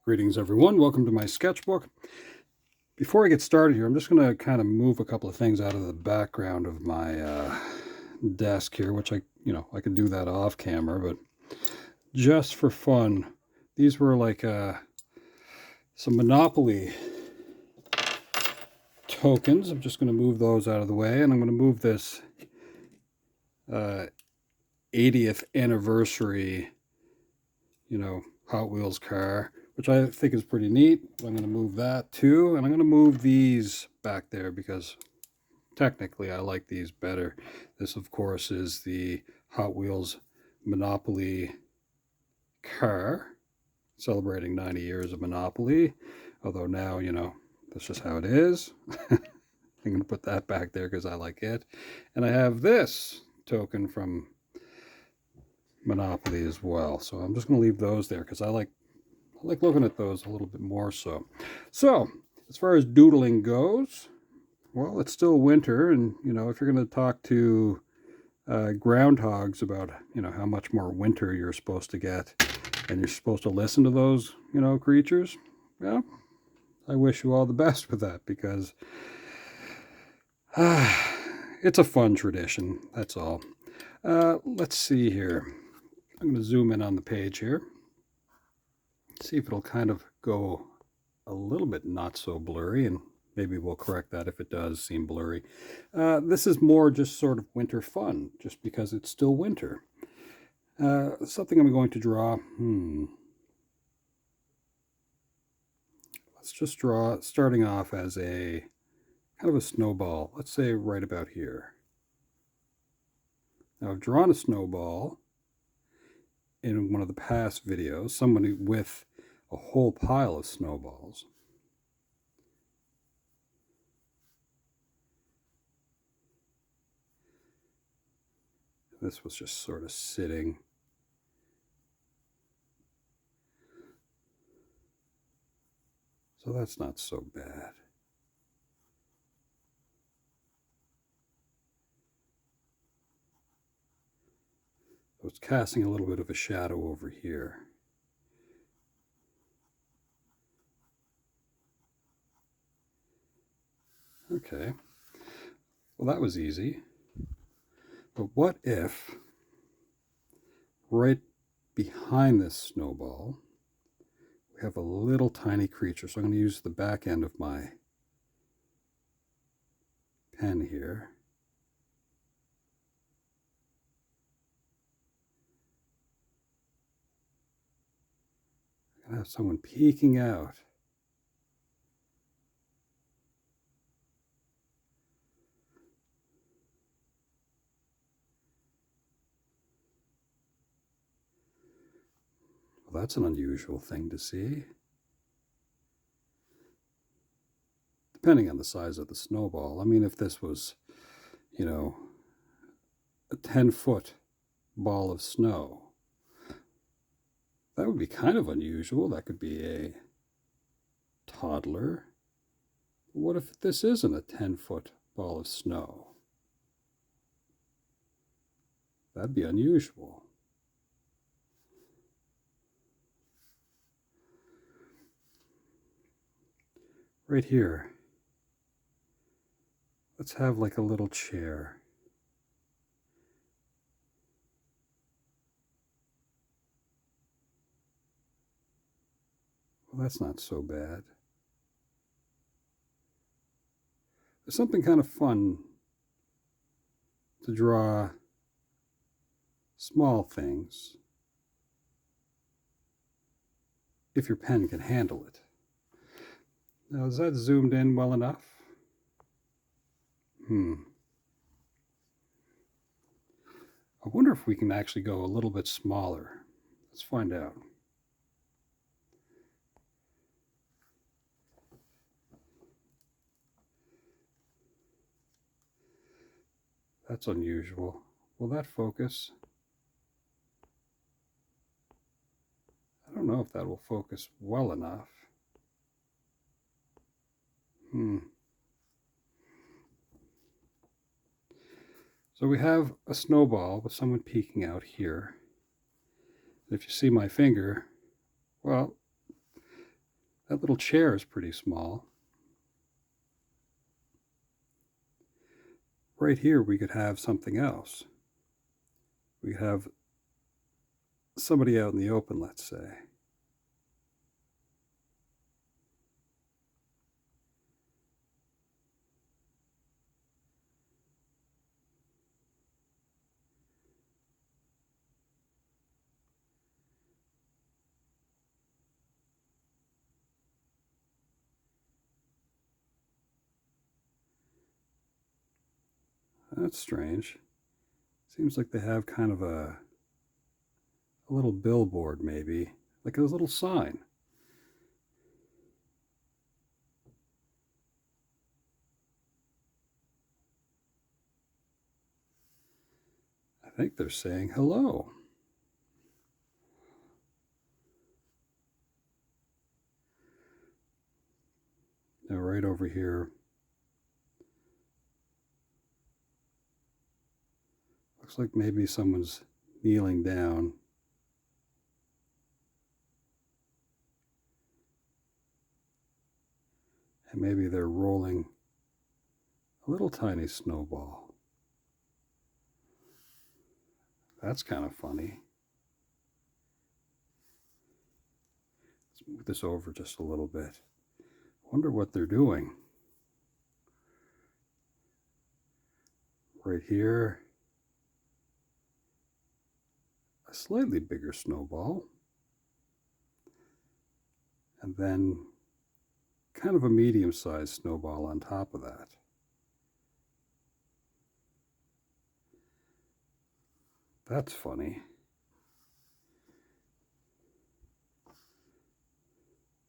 Greetings everyone, welcome to my sketchbook. Before I get started here, I'm just going to kind of move a couple of things out of the background of my desk here, which I can do that off camera, but just for fun, these were like some Monopoly tokens. I'm just going to move those out of the way, and I'm going to move this 80th anniversary, Hot Wheels car, which I think is pretty neat. I'm going to move that too, and I'm going to move these back there because technically I like these better. This, of course, is the Hot Wheels Monopoly car, celebrating 90 years of Monopoly, although now, that's just how it is. I'm going to put that back there because I like it. And I have this token from Monopoly as well. So I'm just going to leave those there because I like looking at those a little bit more so. So as far as doodling goes, well, it's still winter, and if you're going to talk to groundhogs about how much more winter you're supposed to get, and you're supposed to listen to those creatures, well, I wish you all the best with that because it's a fun tradition. That's all. Let's see here. I'm going to zoom in on the page here. See if it'll kind of go a little bit not so blurry, and maybe we'll correct that if it does seem blurry. This is more just sort of winter fun, just because it's still winter. Something I'm going to draw. Let's just draw, starting off as a kind of a snowball. Let's say right about here. Now I've drawn a snowball in one of the past videos, somebody with a whole pile of snowballs. This was just sort of sitting. So that's not so bad. So it's casting a little bit of a shadow over here. Okay, well, that was easy. But what if right behind this snowball we have a little tiny creature? So I'm going to use the back end of my pen here. I'm going to have someone peeking out. Well, that's an unusual thing to see. Depending on the size of the snowball. I mean, if this was, a 10-foot ball of snow, that would be kind of unusual. That could be a toddler. What if this isn't a 10-foot ball of snow? That'd be unusual. Right here, let's have like a little chair. Well, that's not so bad. There's something kind of fun to draw small things if your pen can handle it. Now, is that zoomed in well enough? I wonder if we can actually go a little bit smaller. Let's find out. That's unusual. Will that focus? I don't know if that will focus well enough. So we have a snowball with someone peeking out here. If you see my finger, well, That little chair is pretty small. Right here we could have something else. We could have somebody out in the open, let's say. That's strange. Seems like they have kind of a little billboard, maybe, like a little sign. I think they're saying hello. Now, right over here, looks like maybe someone's kneeling down. And maybe they're rolling a little tiny snowball. That's kind of funny. Let's move this over just a little bit. Wonder what they're doing. Right here, a slightly bigger snowball. And then kind of a medium-sized snowball on top of that. That's funny.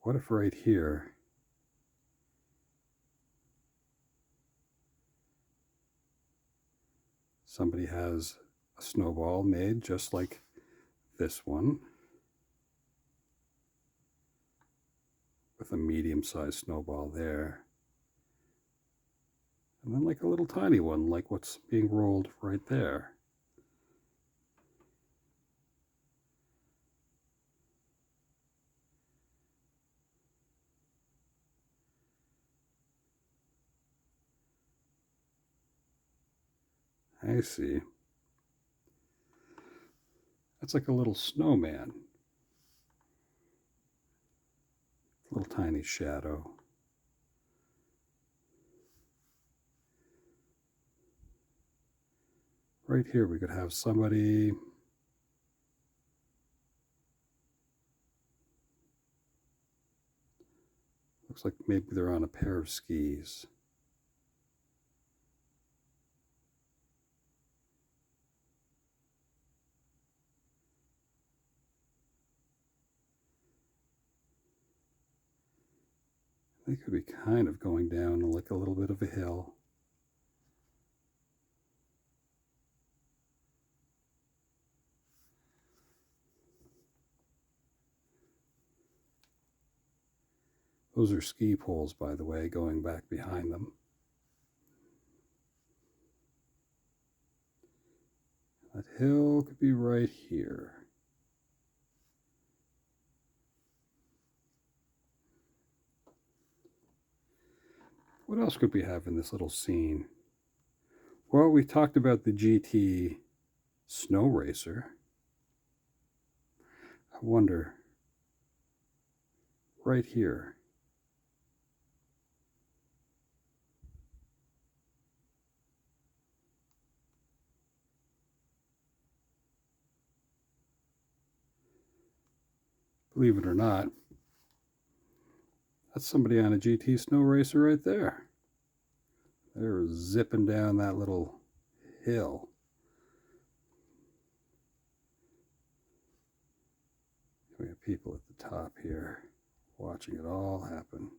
What if right here somebody has a snowball made just like this one with a medium-sized snowball there, and then like a little tiny one like what's being rolled right there. I see. That's like a little snowman. Little tiny shadow. Right here we could have somebody looks like maybe they're on a pair of skis. They could be kind of going down like a little bit of a hill. Those are ski poles, by the way, going back behind them. That hill could be right here. What else could we have in this little scene? Well, we talked about the GT Snow Racer. I wonder, right here, believe it or not, that's somebody on a GT Snow Racer right there. They're zipping down that little hill. We have people at the top here watching it all happen.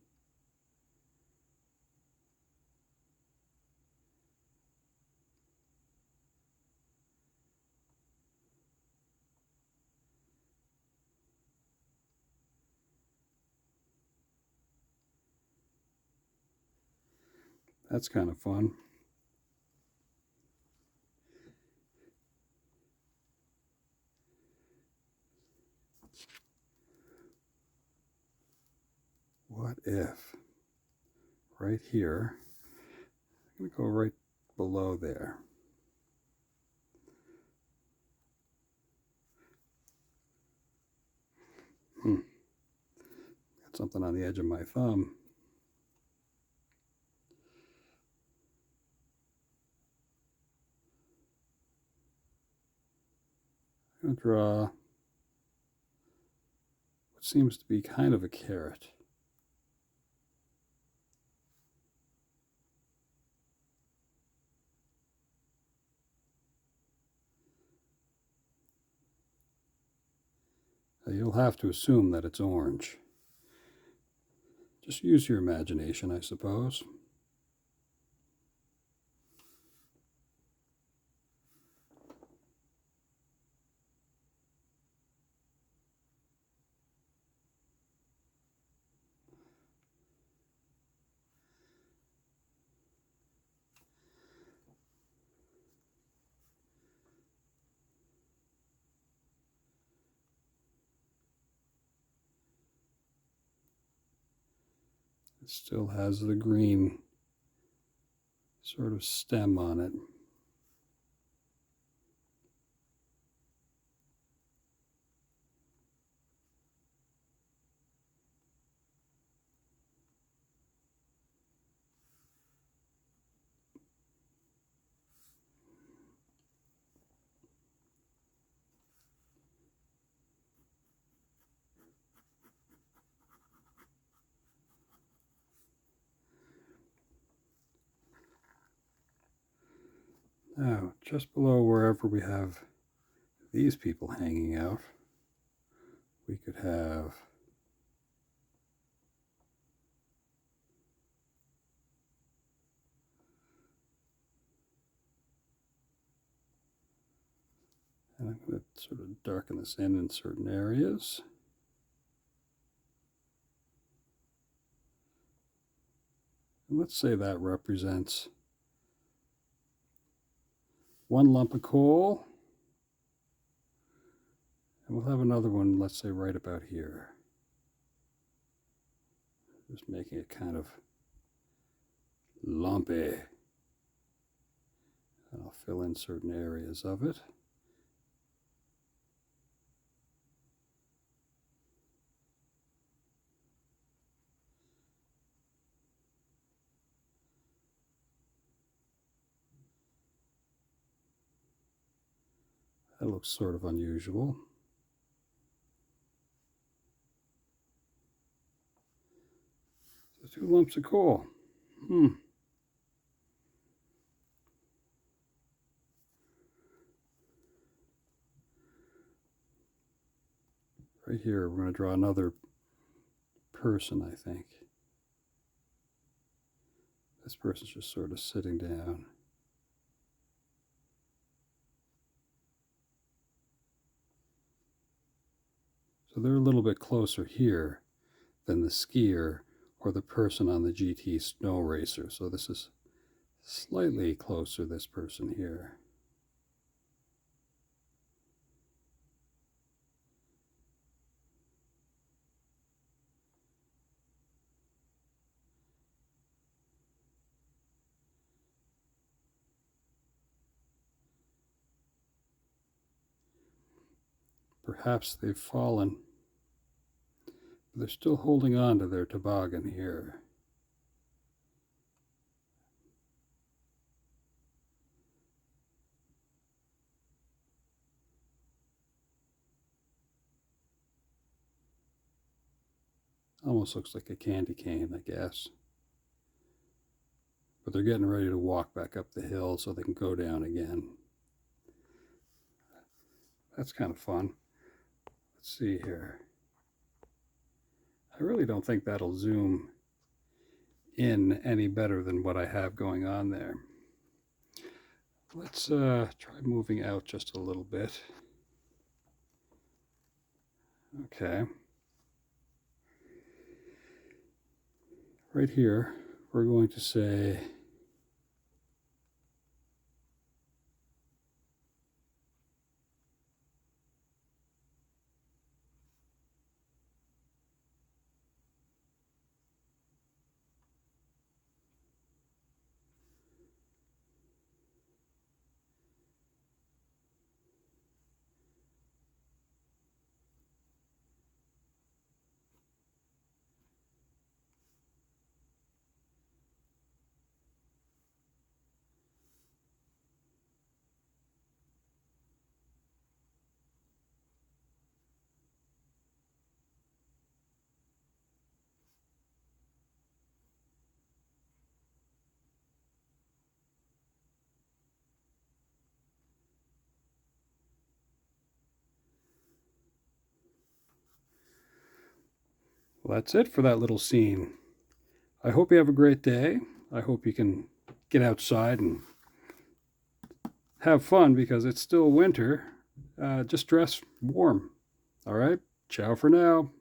That's kind of fun. What if right here, I'm going to go right below there. Got something on the edge of my thumb. I'm going to draw what seems to be kind of a carrot. You'll have to assume that it's orange. Just use your imagination, I suppose. It still has the green sort of stem on it. Now, just below wherever we have these people hanging out, we could have and I'm going to sort of darken this in certain areas. And let's say that represents one lump of coal. And we'll have another one, let's say, right about here. Just making it kind of lumpy. And I'll fill in certain areas of it. That looks sort of unusual. So 2 lumps of coal. Right here, we're going to draw another person, I think. This person's just sort of sitting down. So they're a little bit closer here than the skier or the person on the GT snow racer. So this is slightly closer, this person here. Perhaps they've fallen. They're still holding on to their toboggan here. Almost looks like a candy cane, I guess. But they're getting ready to walk back up the hill so they can go down again. That's kind of fun. Let's see here. I really don't think that'll zoom in any better than what I have going on there. Let's try moving out just a little bit. Okay. Right here, we're going to say that's it for that little scene. I hope you have a great day. I hope you can get outside and have fun because it's still winter. Just dress warm. All right. Ciao for now.